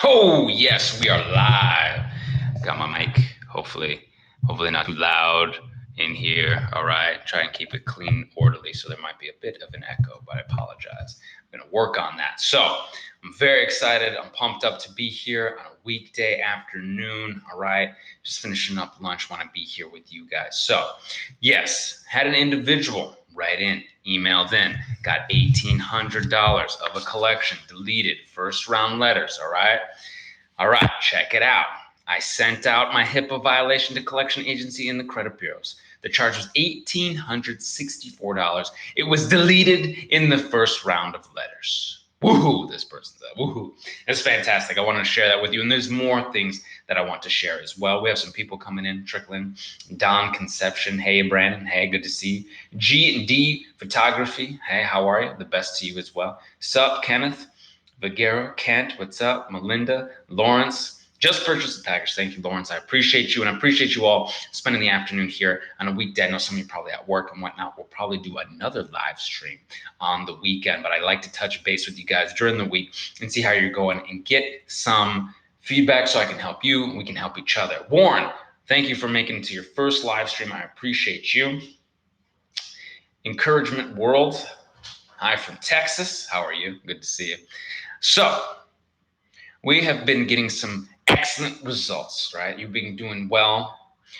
Oh, yes, we are live. Got my mic, hopefully not too loud in here. All right, try and keep it clean, orderly, so there might be a bit of an echo, but I apologize. I'm going to work on that. So, I'm very excited. I'm pumped up to be here on a weekday afternoon. All right, just finishing up lunch. Want to be here with you guys. So, yes, had an individual write in, emailed in, got $1,800 of a collection, deleted first round letters. All right, check it out. I sent out my HIPAA violation to collection agency and the credit bureaus. The charge was $1,864. It was deleted in the first round of letters. Woohoo, this person said. Woohoo. It's fantastic. I want to share that with you. And there's more things that I want to share as well. We have some people coming in, trickling. Don Conception. Hey, Brandon. Hey, good to see you. G&D Photography. Hey, how are you? The best to you as well. Sup, Kenneth. Viguera, Kent, what's up? Melinda, Lawrence, just purchased a package. Thank you, Lawrence. I appreciate you, and I appreciate you all spending the afternoon here on a weekday. I know some of you are probably at work and whatnot. We'll probably do another live stream on the weekend, but I like to touch base with you guys during the week and see how you're going and get some feedback so I can help you. We can help each other. Warren, thank you for making it to your first live stream. I appreciate you. Encouragement World, hi from Texas. How are you? Good to see you. So, we have been getting some excellent results, right? You've been doing well.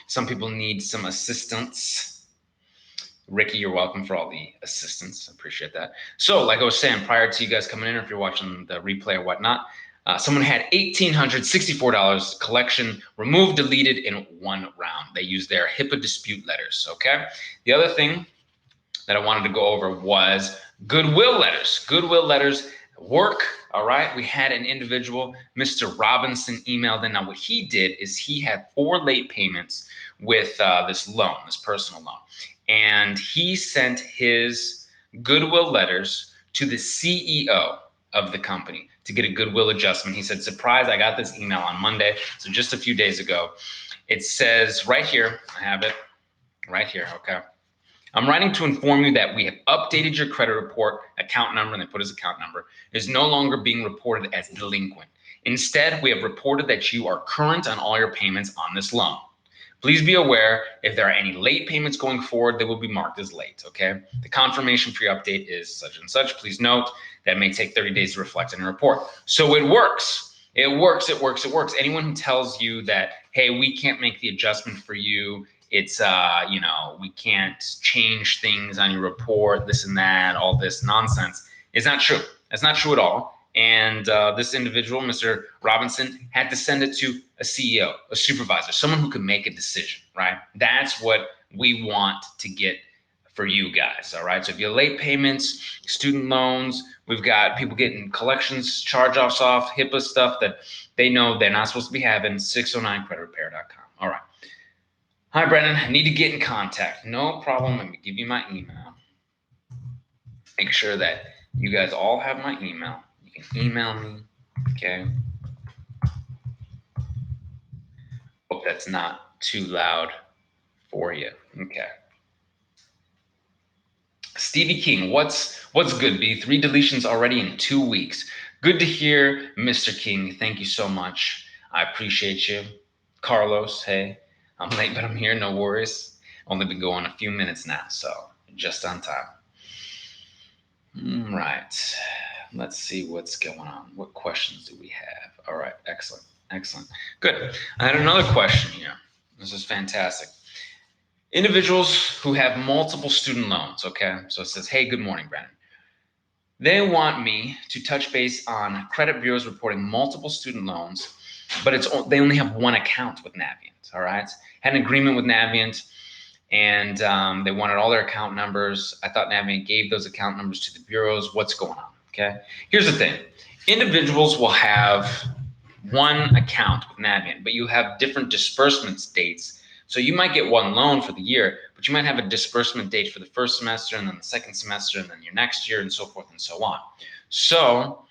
Some people need some assistance. Ricky, you're welcome for all the assistance. I appreciate that. So, like I was saying, prior to you guys coming in, or if you're watching the replay or whatnot, someone had $1,864 collection removed, deleted in one round. They used their HIPAA dispute letters, okay? The other thing that I wanted to go over was goodwill letters. Goodwill letters work. All right, we had an individual, Mr. Robinson, emailed in. Now, what he did is he had 4 late payments with this loan, this personal loan, and he sent his goodwill letters to the CEO of the company to get a goodwill adjustment. He said, surprise, I got this email on Monday, so just a few days ago. It says right here, I have it right here, okay. I'm writing to inform you that we have updated your credit report account number, and they put his account number, is no longer being reported as delinquent. Instead, we have reported that you are current on all your payments on this loan. Please be aware, if there are any late payments going forward, they will be marked as late, okay? The confirmation for your update is such and such. Please note that it may take 30 days to reflect in your report. So it works. It works. Anyone who tells you that, hey, we can't make the adjustment for you, it's we can't change things on your report, this and that, all this nonsense, is not true. That's not true at all. And this individual, Mr. Robinson, had to send it to a CEO, a supervisor, someone who can make a decision, right? That's what we want to get for you guys, all right? So if you have late payments, student loans, we've got people getting collections, charge-offs off, HIPAA stuff that they know they're not supposed to be having, 609creditrepair.com. All right. Hi, Brennan. I need to get in contact. No problem. Let me give you my email. Make sure that you guys all have my email. You can email me, okay? Hope that's not too loud for you. Okay. Stevie King, what's good, B? 3 deletions already in 2 weeks. Good to hear, Mr. King. Thank you so much. I appreciate you. Carlos, hey. I'm late, but I'm here. No worries. Only been going a few minutes now, so just on time. Right. Let's see what's going on. What questions do we have? All right. Excellent. Good. I had another question here. This is fantastic. Individuals who have multiple student loans, okay? So it says, hey, good morning, Brandon. They want me to touch base on credit bureaus reporting multiple student loans, but they only have one account with Navient, all right? Had an agreement with Navient, and they wanted all their account numbers. I thought Navient gave those account numbers to the bureaus. What's going on, okay? Here's the thing. Individuals will have one account with Navient, but you have different disbursement dates. So you might get one loan for the year, but you might have a disbursement date for the first semester and then the second semester and then your next year and so forth and so on. So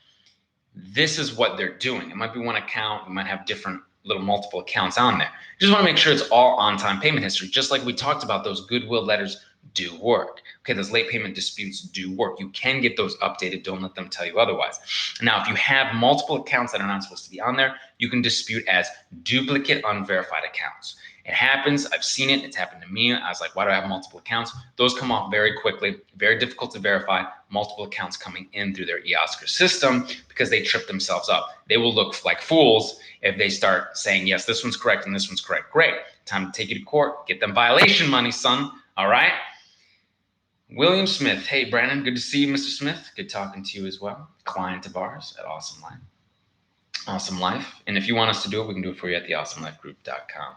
this is what they're doing. It might be one account. You might have different little multiple accounts on there. You just want to make sure it's all on-time payment history, just like we talked about those goodwill letters do work. Okay, those late payment disputes do work. You can get those updated. Don't let them tell you otherwise. Now, if you have multiple accounts that are not supposed to be on there, you can dispute as duplicate unverified accounts. It happens. I've seen it. It's happened to me. I was like, why do I have multiple accounts? Those come off very quickly, very difficult to verify. Multiple accounts coming in through their eOscar system because they trip themselves up. They will look like fools if they start saying, yes, this one's correct and this one's correct. Great. Time to take you to court. Get them violation money, son. All right. William Smith. Hey, Brandon. Good to see you, Mr. Smith. Good talking to you as well. Client of ours at Awesome Life. Awesome Life. And if you want us to do it, we can do it for you at theawesomelifegroup.com.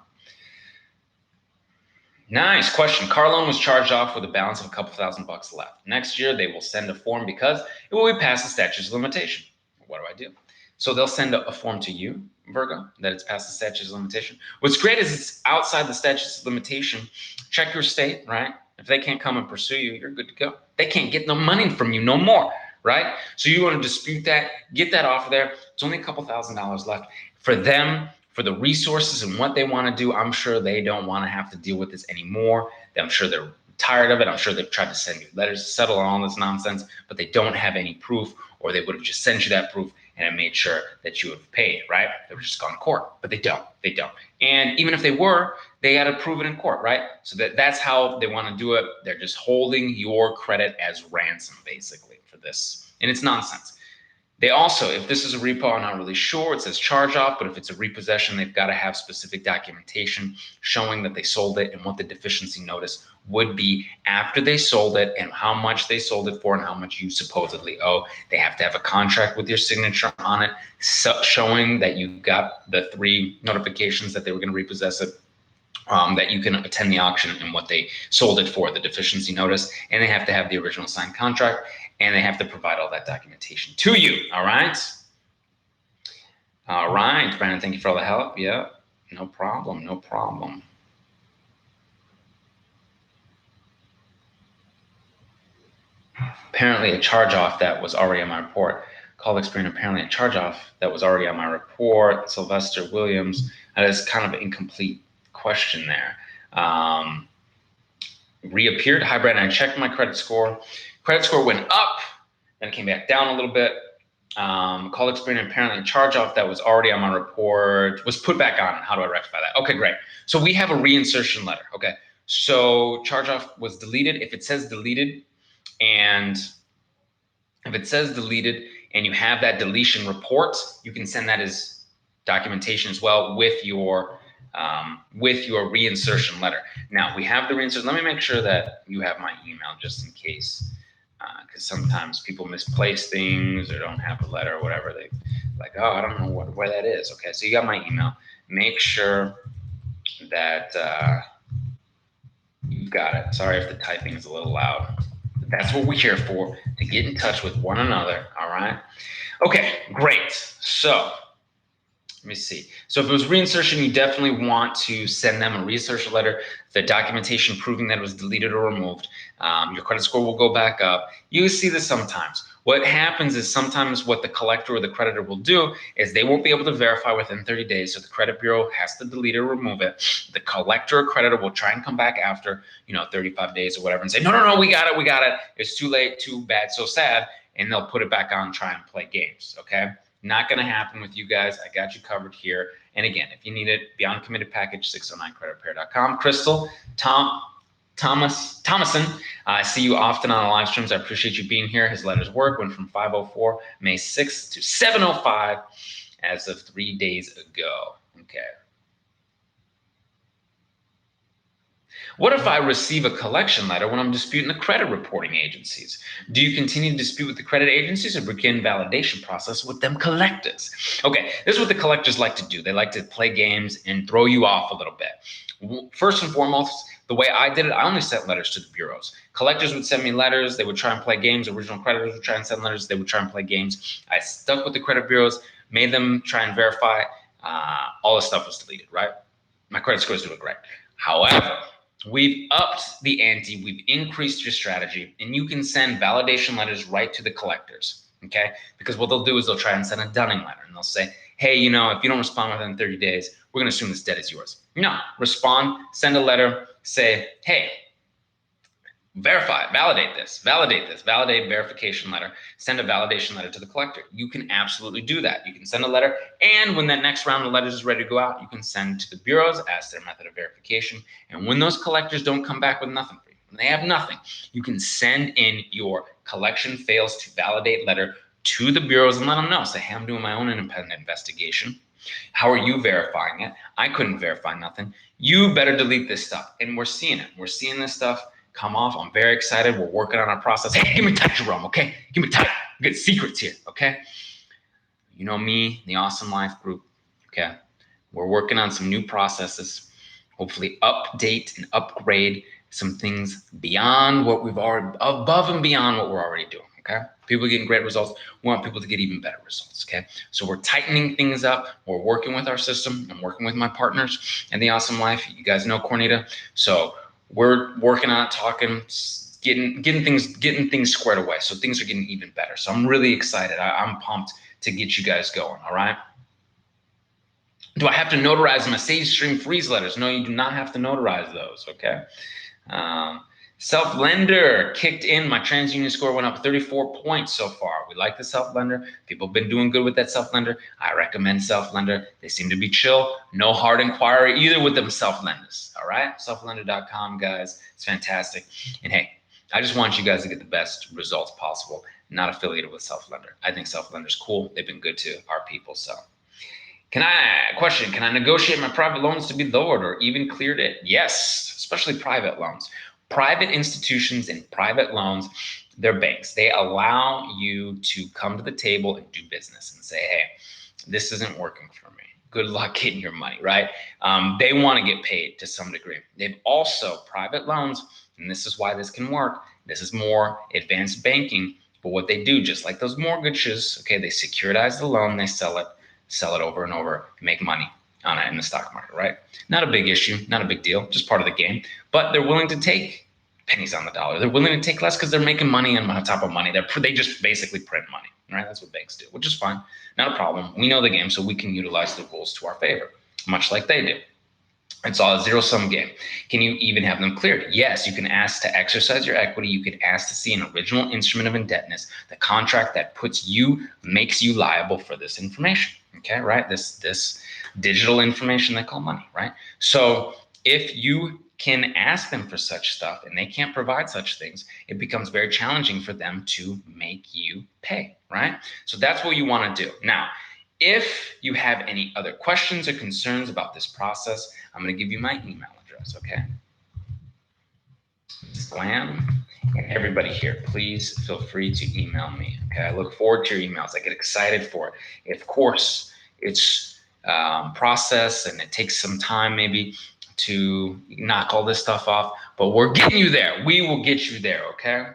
Nice question. Car loan was charged off with a balance of a couple $1,000 left. Next year, they will send a form because it will be past the statute of limitation. What do? So they'll send a form to you, Virgo, that it's past the statute of limitation. What's great is it's outside the statute of limitation. Check your state, right? If they can't come and pursue you, you're good to go. They can't get no money from you no more, right? So you want to dispute that, get that off of there. It's only a couple $1,000 left. For them, for the resources and what they want to do, I'm sure they don't want to have to deal with this anymore. I'm sure they're tired of it. I'm sure they've tried to send you letters to settle on all this nonsense, but they don't have any proof, or they would have just sent you that proof and it made sure that you would have paid, right? They would just gone to court, but they don't. And even if they were, they got to prove it in court, right? So that's how they want to do it. They're just holding your credit as ransom, basically, for this. And it's nonsense. They also, if this is a repo, I'm not really sure, it says charge off, but if it's a repossession, they've got to have specific documentation showing that they sold it and what the deficiency notice would be after they sold it and how much they sold it for and how much you supposedly owe. They have to have a contract with your signature on it, showing that you got the 3 notifications that they were going to repossess it. That you can attend the auction and what they sold it for, the deficiency notice, and they have to have the original signed contract, and they have to provide all that documentation to you. All right. All right, Brandon, thank you for all the help. Yeah, no problem. Apparently a charge-off that was already on my report. Call experience, apparently a charge-off that was already on my report. Sylvester Williams, that is kind of an incomplete question there. Reappeared. Hi, Brandon. I checked my credit score. Credit score went up, then it came back down a little bit. Call experience, apparently a charge-off that was already on my report was put back on. How do I rectify that? Okay, great. So we have a reinsertion letter. Okay, so charge-off was deleted. If it says deleted, and you have that deletion report, you can send that as documentation as well with your reinsertion letter. Now we have the reinsertion. Let me make sure that you have my email just in case, because sometimes people misplace things or don't have a letter or whatever. They like, oh, I don't know where that is. Okay, so you got my email. Make sure that you've got it. Sorry if the typing is a little loud. That's what we're here for, to get in touch with one another, all right? Okay, great. So let me see. So if it was reinsertion, you definitely want to send them a reinsertion letter, the documentation proving that it was deleted or removed. Your credit score will go back up. You see this sometimes. What happens is sometimes what the collector or the creditor will do is they won't be able to verify within 30 days. So the credit bureau has to delete or remove it. The collector or creditor will try and come back after, 35 days or whatever and say, no, we got it. It's too late, too bad, so sad. And they'll put it back on and try and play games, okay? Not going to happen with you guys. I got you covered here. And again, if you need it, Beyond Committed Package, 609creditrepair.com. Crystal, Thomason, I see you often on the live streams. I appreciate you being here. His letters work. Went from 504 May 6th to 705 as of 3 days ago. Okay. What if I receive a collection letter when I'm disputing the credit reporting agencies? Do you continue to dispute with the credit agencies or begin validation process with them collectors? Okay, this is what the collectors like to do. They like to play games and throw you off a little bit. First and foremost, the way I did it, I only sent letters to the bureaus. Collectors would send me letters. They would try and play games. Original creditors would try and send letters. They would try and play games. I stuck with the credit bureaus, made them try and verify. All the stuff was deleted, right? My credit score is doing great. However, we've upped the ante, we've increased your strategy, and you can send validation letters right to the collectors, okay? Because what they'll do is they'll try and send a dunning letter, and they'll say, hey, if you don't respond within 30 days, we're gonna assume this debt is yours. No, respond, send a letter, say, hey, verify it, validate verification letter, send a validation letter to the collector. You can absolutely do that. You can send a letter, and when that next round of letters is ready to go out, you can send to the bureaus as their method of verification. And when those collectors don't come back with nothing for you, when they have nothing, you can send in your collection fails to validate letter to the bureaus and let them know. Say, hey, I'm doing my own independent investigation. How are you verifying it? I couldn't verify nothing. You better delete this stuff. And we're seeing it. We're seeing this stuff come off. I'm very excited. We're working on our process. Hey, give me tight, Jerome, okay? Give me tight. Good secrets here, okay? You know me, the Awesome Life Group, okay? We're working on some new processes, hopefully update and upgrade some things beyond what we've already, above and beyond what we're already doing, okay? People are getting great results. We want people to get even better results, okay? So we're tightening things up. We're working with our system. I'm working with my partners in the Awesome Life. You guys know Cornita. So we're working on it, talking, getting things squared away. So things are getting even better. So I'm really excited. I'm pumped to get you guys going, all right? Do I have to notarize my Sage Stream freeze letters? No, you do not have to notarize those, okay? Self-lender kicked in. My TransUnion score went up 34 points so far. We like the self-lender. People have been doing good with that self-lender. I recommend self-lender. They seem to be chill. No hard inquiry either with them self-lenders, all right? Selflender.com, guys. It's fantastic. And hey, I just want you guys to get the best results possible. Not affiliated with self-lender. I think self-lender's cool. They've been good to our people, so. Can I negotiate my private loans to be lowered or even cleared it? Yes, especially private loans. Private institutions and private loans, they're banks. They allow you to come to the table and do business and say, hey, this isn't working for me. Good luck getting your money, right? They want to get paid to some degree. They've also, private loans, and this is why this can work. This is more advanced banking. But what they do, just like those mortgages, okay, they securitize the loan, they sell it over and over, make money on it in the stock market, right? Not a big issue, not a big deal, just part of the game. But they're willing to take pennies on the dollar. They're willing to take less because they're making money on top of money. They just basically print money, right? That's what banks do, which is fine, not a problem. We know the game, so we can utilize the rules to our favor, much like they do. It's all a zero-sum game. Can you even have them cleared? Yes, you can ask to exercise your equity. You could ask to see an original instrument of indebtedness, the contract that makes you liable for this information. Okay, right? This digital information they call money, right? So if you can ask them for such stuff and they can't provide such things, it becomes very challenging for them to make you pay, right? So that's what you want to do. Now, if you have any other questions or concerns about this process, I'm going to give you my email address, okay? Glam, and everybody here, please feel free to email me, okay? I look forward to your emails. I get excited for it. Of course, it's process and it takes some time maybe to knock all this stuff off, but we're getting you there. We will get you there, okay?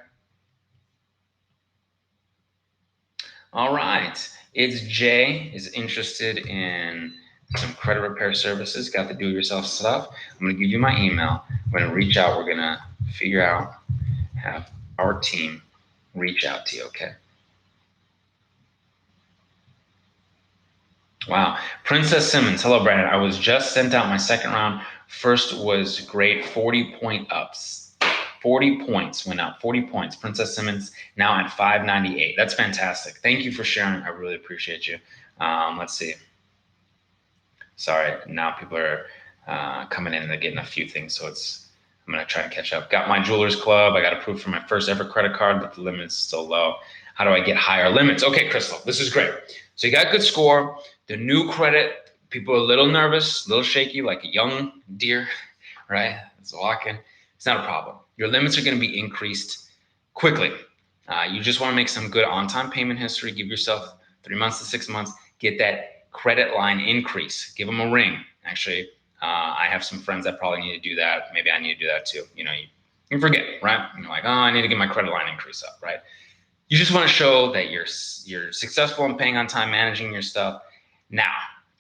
All right. It's Jay is interested in some credit repair services, got the do-it-yourself stuff. I'm going to give you my email. We're going to reach out. We're going to figure out, have our team reach out to you, okay? Wow. Princess Simmons. Hello, Brandon. I was just sent out my second round. First was great. 40 point ups. 40 points went up. 40 points. Princess Simmons now at 598. That's fantastic. Thank you for sharing. I really appreciate you. Let's see. Sorry. Now people are coming in and they're getting a few things. So I'm going to try and catch up. Got my Jewelers Club. I got approved for my first ever credit card, but the limit's still low. How do I get higher limits? Okay, Crystal, this is great. So you got a good score. The new credit, people are a little nervous, a little shaky, like a young deer, right? It's walking. It's not a problem. Your limits are going to be increased quickly. You just want to make some good on-time payment history. Give yourself 3 months to 6 months. Get that credit line increase. Give them a ring. Actually, I have some friends that probably need to do that. Maybe I need to do that too. You forget, right? You're like, oh, I need to get my credit line increase up, right? You just want to show that you're successful in paying on time, managing your stuff. Now,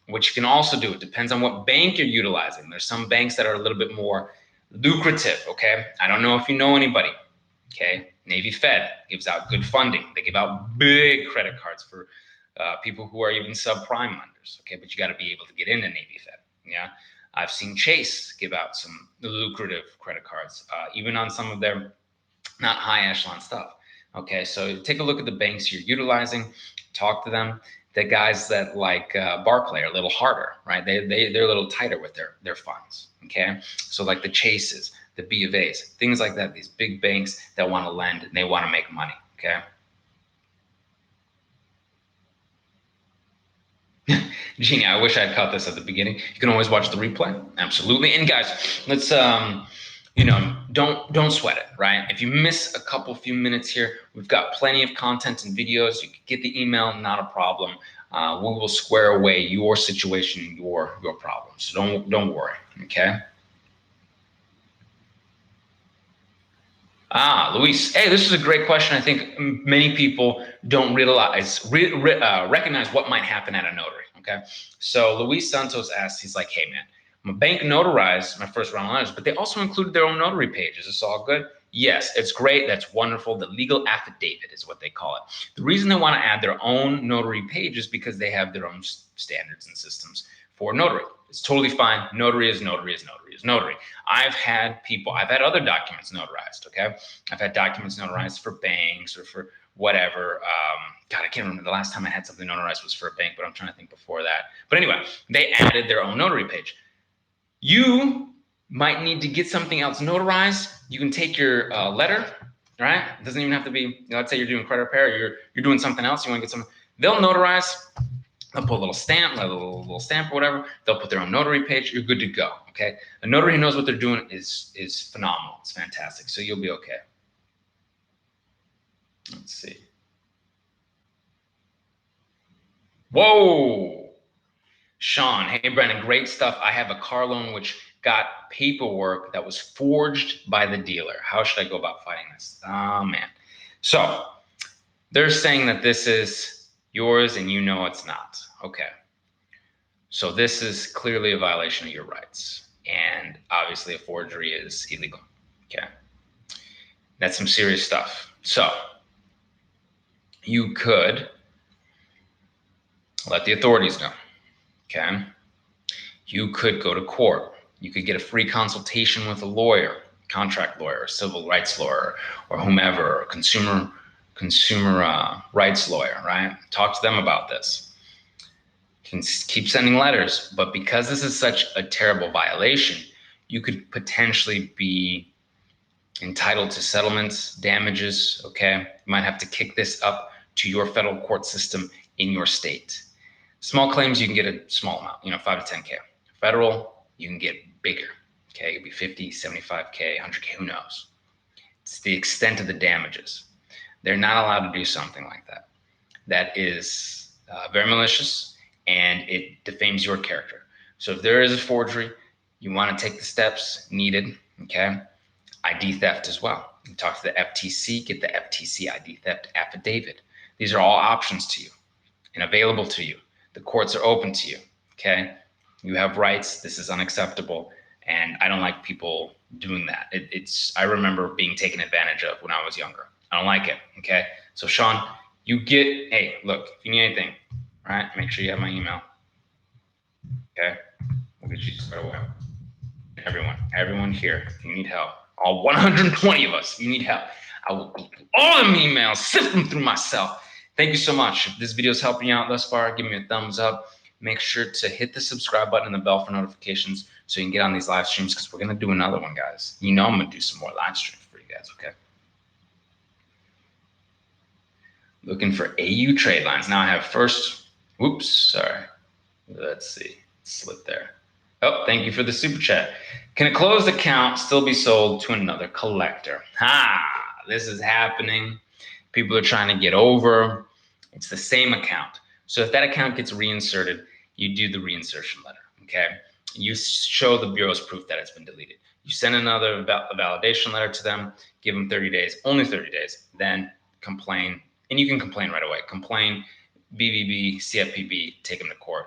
what you can also do, it depends on what bank you're utilizing. There's some banks that are a little bit more lucrative, okay? I don't know if you know anybody, okay? Navy Fed gives out good funding. They give out big credit cards for people who are even subprime lenders, okay? But you got to be able to get into Navy Fed, yeah? I've seen Chase give out some lucrative credit cards, even on some of their not high echelon stuff. Okay, so take a look at the banks you're utilizing, talk to them. The guys that like Barclay are a little harder, right? They're a little tighter with their funds. Okay, so like the Chases, the B of A's, things like that. These big banks that want to lend and they want to make money. Okay. Genie, I wish I had caught this at the beginning. You can always watch the replay. Absolutely. And guys, let's don't sweat it, right? If you miss a few minutes here, we've got plenty of content and videos. You can get the email, not a problem. We will square away your situation, your problems. So don't worry. Okay. Luis. Hey, this is a great question. I think many people don't recognize what might happen at a notary. Okay. So Luis Santos asks, he's like, hey, man, my bank notarized my first round of letters, but they also included their own notary page. Is this all good? Yes, it's great. That's wonderful. The legal affidavit is what they call it. The reason they want to add their own notary page is because they have their own standards and systems for notary. It's totally fine. Notary is notary is notary is notary. I've had other documents notarized. Okay. I've had documents notarized for banks or for whatever. God, I can't remember the last time I had something notarized was for a bank, but I'm trying to think before that. But anyway, they added their own notary page. You might need to get something else notarized. You can take your letter, right? It doesn't even have to be, let's say you're doing credit repair, you're doing something else, you want to get something, they'll notarize. They'll put a little stamp, a little stamp or whatever. They'll put their own notary page. You're good to go. Okay. A notary who knows what they're doing is phenomenal. It's fantastic. So you'll be okay. Let's see. Whoa. Sean, hey Brandon, great stuff. I have a car loan which got paperwork that was forged by the dealer. How should I go about fighting this? Oh man. So they're saying that this is yours and you know it's not. Okay. So this is clearly a violation of your rights. And obviously a forgery is illegal. Okay. That's some serious stuff. So you could let the authorities know. Okay. You could go to court. You could get a free consultation with a lawyer, contract lawyer, civil rights lawyer, or whomever, or consumer rights lawyer, right? Talk to them about this. Can keep sending letters, but because this is such a terrible violation, you could potentially be entitled to settlements, damages. Okay, you might have to kick this up to your federal court system in your state. Small claims, you can get a small amount, 5 to 10K. Federal, you can get bigger. Okay, it could be 50, 75K, 100K, who knows? It's the extent of the damages. They're not allowed to do something like that. That is very malicious and it defames your character. So if there is a forgery, you want to take the steps needed. Okay. ID theft as well. You talk to the FTC, get the FTC ID theft affidavit. These are all options to you and available to you. The courts are open to you. Okay. You have rights. This is unacceptable. And I don't like people doing that. I remember being taken advantage of when I was younger. I don't like it. Okay. So Sean, hey, look, if you need anything, all right, make sure you have my email. Okay. We'll get you squared away. Everyone here, if you need help, all 120 of us, you need help, I will go through all them emails, sift them through myself. Thank you so much. If this video is helping you out thus far, give me a thumbs up. Make sure to hit the subscribe button and the bell for notifications so you can get on these live streams because we're going to do another one, guys. I'm going to do some more live streams for you guys, okay? Looking for AU trade lines. Now I have first, whoops, sorry. Let's see, slip there. Oh, thank you for the super chat. Can a closed account still be sold to another collector? This is happening. People are trying to get over. It's the same account. So if that account gets reinserted, you do the reinsertion letter, okay? You show the bureau's proof that it's been deleted. You send another validation letter to them, give them 30 days, only 30 days, then complain. And you can complain right away. Complain, BVB, CFPB, take them to court.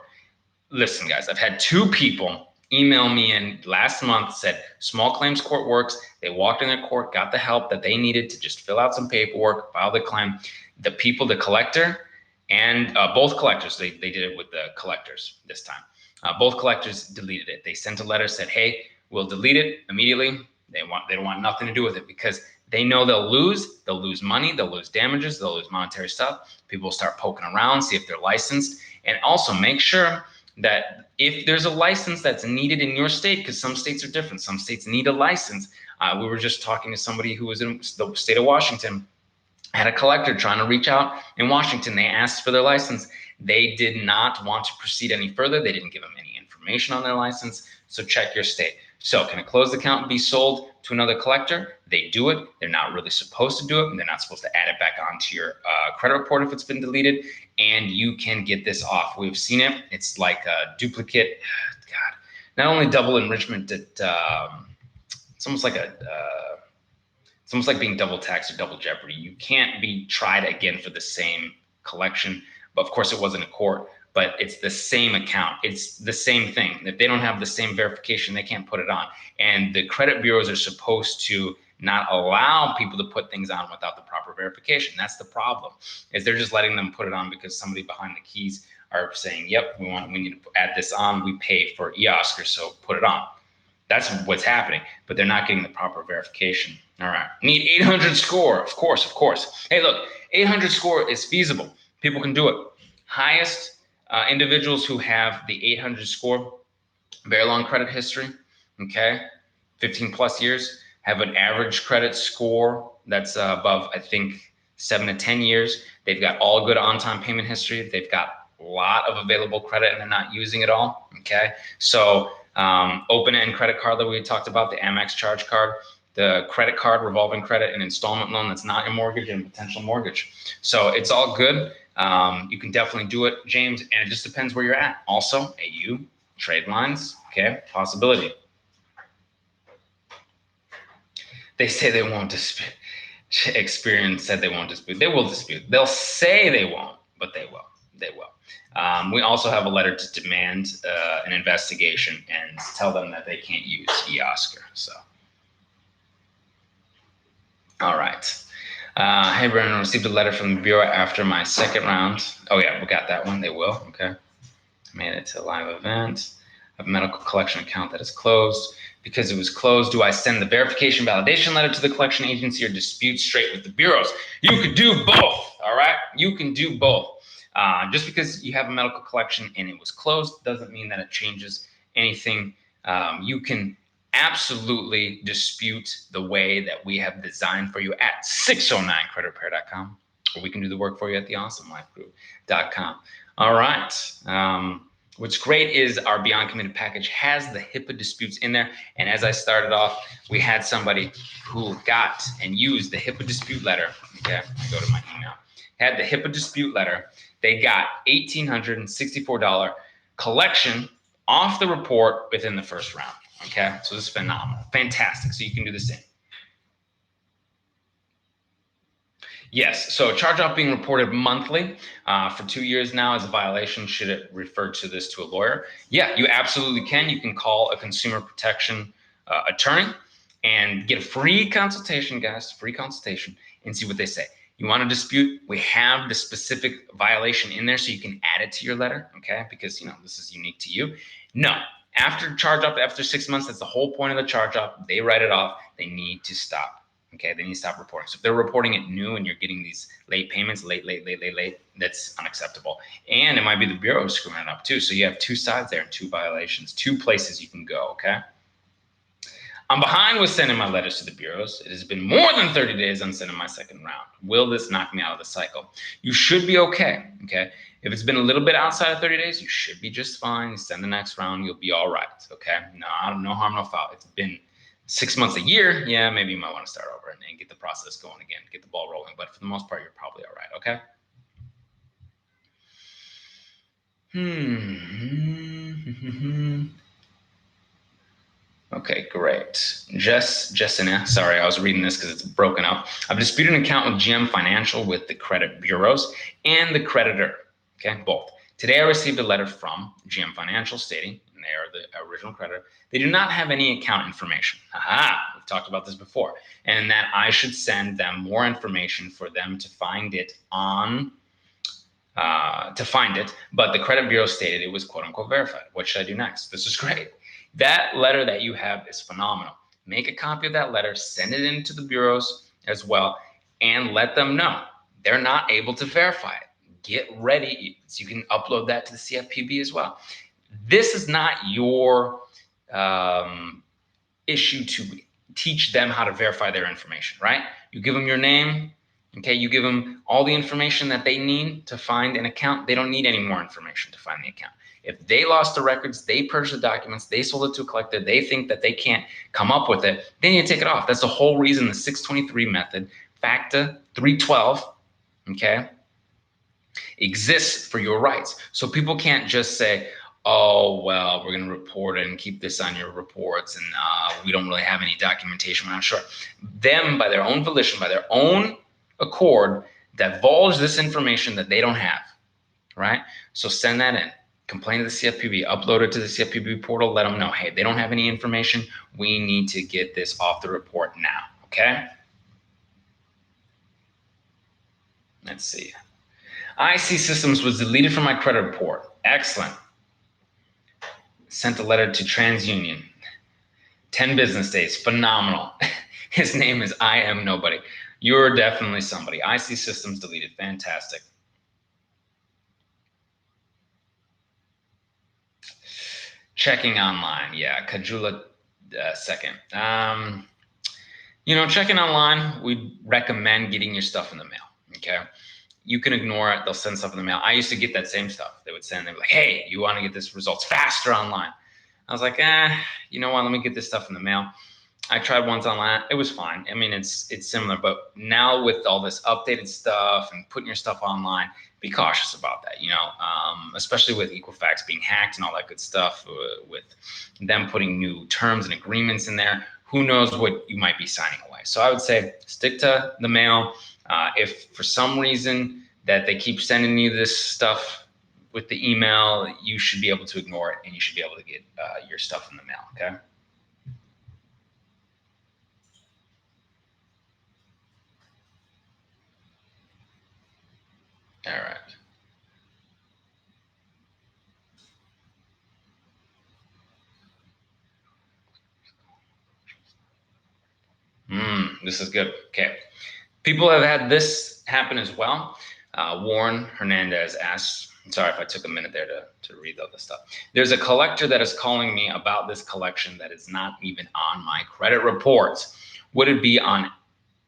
Listen, guys, I've had 2 people email me in last month, said small claims court works. They walked in their court, got the help that they needed to just fill out some paperwork, file the claim. The collector and both collectors, they did it with the collectors this time. Both collectors deleted it. They sent a letter, said, hey, we'll delete it immediately. They don't want nothing to do with it because They know they'll lose money, they'll lose damages, they'll lose monetary stuff. People will start poking around, see if they're licensed, and also make sure that if there's a license that's needed in your state, because some states are different, some states need a license. We were just talking to somebody who was in the state of Washington, had a collector trying to reach out in Washington. They asked for their license. They did not want to proceed any further. They didn't give them any information on their license. So check your state. So can a closed account be sold to another collector? They do it. They're not really supposed to do it. And they're not supposed to add it back onto your credit report if it's been deleted. And you can get this off. We've seen it. It's like a duplicate. God, not only double enrichment, it's almost like it's almost like being double taxed or double jeopardy. You can't be tried again for the same collection. But of course, it wasn't a court, but it's the same account. It's the same thing. If they don't have the same verification, they can't put it on. And the credit bureaus are supposed to not allow people to put things on without the proper verification. That's the problem, is they're just letting them put it on because somebody behind the keys are saying, yep, we need to add this on. We pay for eOscar, so put it on. That's what's happening, but they're not getting the proper verification. All right, need 800 score, of course. Hey, look, 800 score is feasible. People can do it. Highest individuals who have the 800 score, very long credit history, okay, 15 plus years, have an average credit score that's above, I think, 7 to 10 years. They've got all good on-time payment history. They've got a lot of available credit and they're not using it all, okay? So open-end credit card that we talked about, the Amex charge card, the credit card, revolving credit, and installment loan that's not your mortgage and potential mortgage. So it's all good. You can definitely do it, James, and it just depends where you're at. Also, AU, trade lines, okay, possibility. They say they won't dispute. Experience said they won't dispute. They will dispute. They'll say they won't, but they will. They will. We also have a letter to demand an investigation and tell them that they can't use eOscar. So, all right. Hey, Brennan, received a letter from the Bureau after my second round. Oh, yeah, we got that one. They will. Okay. Made it to a live event. A medical collection account that is closed. Because it was closed, do I send the verification validation letter to the collection agency or dispute straight with the bureaus? You could do both, all right? You can do both. Just because you have a medical collection and it was closed doesn't mean that it changes anything. You can absolutely dispute the way that we have designed for you at 609creditrepair.com, or we can do the work for you at theawesomelifegroup.com. All right. What's great is our Beyond Committed package has the HIPAA disputes in there. And as I started off, we had somebody who got and used the HIPAA dispute letter. Okay, I go to my email. Had the HIPAA dispute letter. They got $1,864 collection off the report within the first round. Okay, so this is phenomenal, fantastic. So you can do the same. Yes, so charge-off being reported monthly for 2 years now is a violation. Should it refer to this to a lawyer? Yeah, you absolutely can. You can call a consumer protection attorney and get a free consultation, guys, free consultation, and see what they say. You want to dispute? We have the specific violation in there so you can add it to your letter, okay? Because, this is unique to you. No, after charge-off, after 6 months, that's the whole point of the charge-off. They write it off. They need to stop. Okay, they need to stop reporting. So if they're reporting it new and you're getting these late payments, late, that's unacceptable. And it might be the bureau screwing it up too. So you have two sides there, two violations, two places you can go, okay? I'm behind with sending my letters to the bureaus. It has been more than 30 days on sending my second round. Will this knock me out of the cycle? You should be okay, okay? If it's been a little bit outside of 30 days, you should be just fine. You send the next round, you'll be all right, okay? No harm, no foul. It's been 6 months, a year, yeah, maybe you might want to start over and get the process going again, get the ball rolling. But for the most part, you're probably all right, okay? Okay, great. Jessina, sorry, I was reading this because it's broken up. I've disputed an account with GM Financial with the credit bureaus and the creditor, okay, both. Today, I received a letter from GM Financial stating, and they are the original creditor, they do not have any account information. Aha, we've talked about this before. And that I should send them more information for them to find it but the credit bureau stated it was quote unquote verified. What should I do next? This is great. That letter that you have is phenomenal. Make a copy of that letter, send it into the bureaus, as well, and let them know they're not able to verify it. Get ready so you can upload that to the CFPB as well. This is not your issue to teach them how to verify their information, right? You give them your name, okay? You give them all the information that they need to find an account. They don't need any more information to find the account. If they lost the records, they purged the documents, they sold it to a collector, they think that they can't come up with it, they need to take it off. That's the whole reason the 623 method, FACTA 312, okay, exists for your rights. So people can't just say, oh, well, we're going to report it and keep this on your reports, and we don't really have any documentation, we're not sure. Them, by their own volition, by their own accord, divulge this information that they don't have, right? So send that in. Complain to the CFPB, upload it to the CFPB portal, let them know, hey, they don't have any information. We need to get this off the report now, okay? Let's see. IC Systems was deleted from my credit report. Excellent. Sent a letter to TransUnion. 10 business days. Phenomenal. His name is I Am Nobody. You're definitely somebody. IC Systems deleted. Fantastic. Checking online. Yeah, Kajula second. Checking online, we recommend getting your stuff in the mail, okay? You can ignore it. They'll send stuff in the mail. I used to get that same stuff. They would send, they'd be like, hey, you want to get this results faster online? I was like, you know what? Let me get this stuff in the mail. I tried once online. It was fine. I mean, it's similar, but now with all this updated stuff and putting your stuff online, be cautious about that, especially with Equifax being hacked and all that good stuff, with them putting new terms and agreements in there. Who knows what you might be signing away. So I would say stick to the mail. If for some reason that they keep sending you this stuff with the email, you should be able to ignore it and you should be able to get your stuff in the mail, okay? All right. This is good. Okay. People have had this happen as well. Warren Hernandez asks, sorry if I took a minute there to read all this stuff. There's a collector that is calling me about this collection that is not even on my credit reports. Would it be on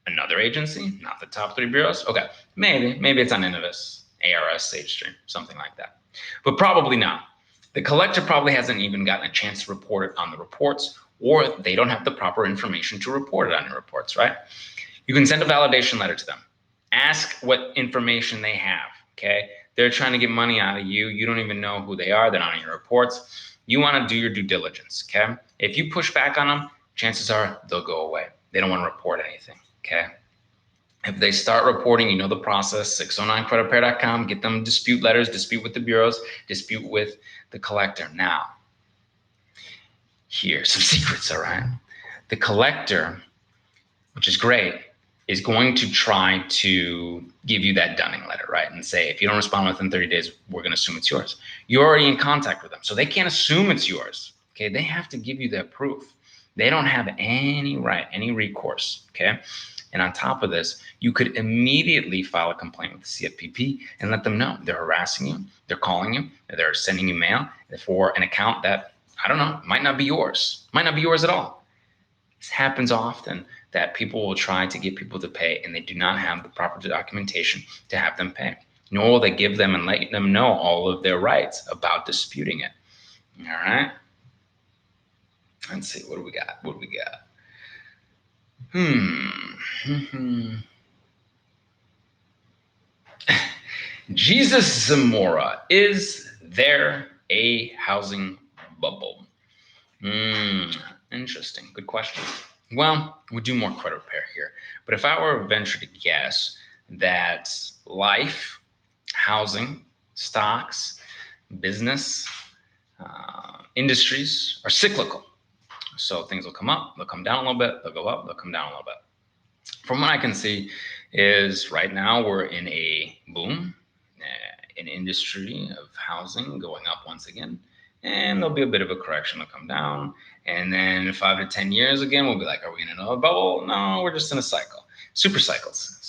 another agency, not the top 3 bureaus? Okay, maybe it's on Innovis, ARS, SageStream, something like that. But probably not. The collector probably hasn't even gotten a chance to report it on the reports, or they don't have the proper information to report it on your reports, right? You can send a validation letter to them. Ask what information they have, okay? They're trying to get money out of you. You don't even know who they are. They're not on your reports. You want to do your due diligence, okay? If you push back on them, chances are they'll go away. They don't want to report anything, okay? If they start reporting, you know the process, 609creditrepair.com, get them dispute letters, dispute with the bureaus, dispute with the collector. Now, here's some secrets, all right? The collector, which is great, is going to try to give you that dunning letter, right? And say, if you don't respond within 30 days, we're going to assume it's yours. You're already in contact with them, so they can't assume it's yours, okay? They have to give you that proof. They don't have any right, any recourse, okay? And on top of this, you could immediately file a complaint with the CFPB and let them know they're harassing you, they're calling you, they're sending you mail for an account that, I don't know, might not be yours, might not be yours at all. This happens often, that people will try to get people to pay and they do not have the proper documentation to have them pay, nor will they give them and let them know all of their rights about disputing it. All right. Let's see, what do we got? Jesus Zamora, is there a housing bubble? Interesting. Good question. Well, we do more credit repair here, but if I were to venture to guess that life, housing, stocks, business, industries are cyclical. So things will come up, they'll come down a little bit, they'll go up, they'll come down a little bit. From what I can see is right now we're in a boom, an industry of housing going up once again, and there'll be a bit of a correction, it'll come down. And then 5 to 10 years again, we'll be like, are we in another bubble? No, we're just in a cycle. Super cycles.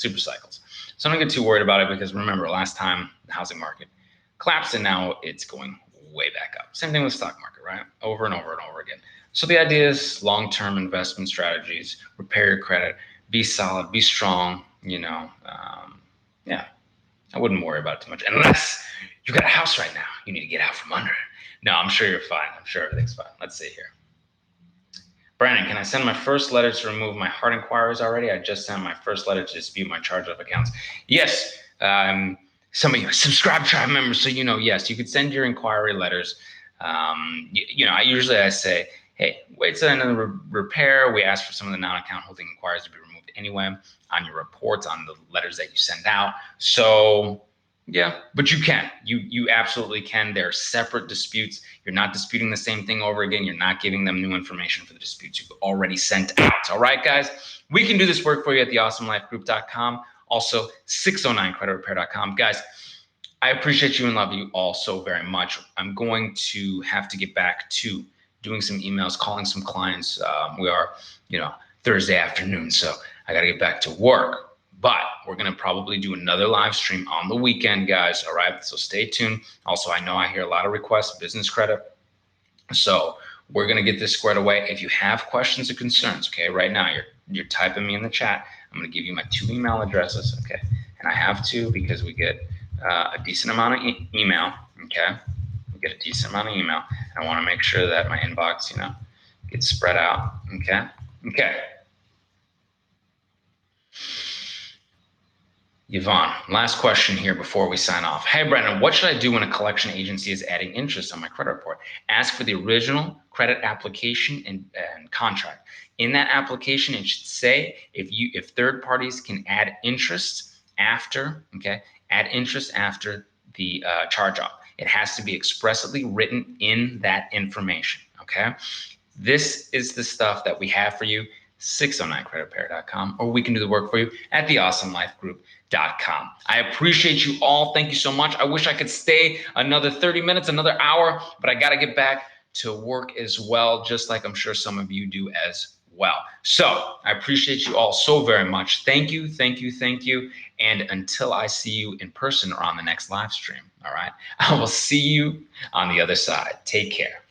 So don't get too worried about it, because remember, last time the housing market collapsed and now it's going way back up. Same thing with the stock market, right? Over and over and over again. So the idea is long-term investment strategies, repair your credit, be solid, be strong, yeah, I wouldn't worry about it too much, unless you got a house right now. You need to get out from under it. No, I'm sure you're fine. I'm sure everything's fine. Let's see here. Brandon, can I send my first letter to remove my hard inquiries already? I just sent my first letter to dispute my charge-off accounts. Yes, some of you subscribe tribe members, so yes, you could send your inquiry letters. I say, hey, wait till the end of the repair. We ask for some of the non-account holding inquiries to be removed anyway on your reports, on the letters that you send out. So yeah, but you can. You absolutely can. They're separate disputes. You're not disputing the same thing over again. You're not giving them new information for the disputes you've already sent out. All right, guys? We can do this work for you at theawesomelifegroup.com. Also, 609creditrepair.com. Guys, I appreciate you and love you all so very much. I'm going to have to get back to doing some emails, calling some clients. We are, Thursday afternoon, so I got to get back to work. But we're going to probably do another live stream on the weekend, guys. All right, so stay tuned. Also, I know I hear a lot of requests, business credit. So we're going to get this squared away. If you have questions or concerns, okay, right now you're typing me in the chat. I'm going to give you my 2 email addresses, okay? And I have to, because we get a decent amount of email, okay? We get a decent amount of email. I want to make sure that my inbox, gets spread out, okay? Okay. Yvonne, last question here before we sign off. Hey, Brendan, what should I do when a collection agency is adding interest on my credit report? Ask for the original credit application and contract. In that application, it should say if third parties can add interest after, add interest after the charge-off. It has to be expressly written in that information, okay? This is the stuff that we have for you. 609creditrepair.com, or we can do the work for you at theawesomelifegroup.com. I appreciate you all. Thank you so much. I wish I could stay another 30 minutes, another hour, but I got to get back to work as well, just like I'm sure some of you do as well. So I appreciate you all so very much. Thank you, thank you, thank you. And until I see you in person or on the next live stream, all right, I will see you on the other side. Take care.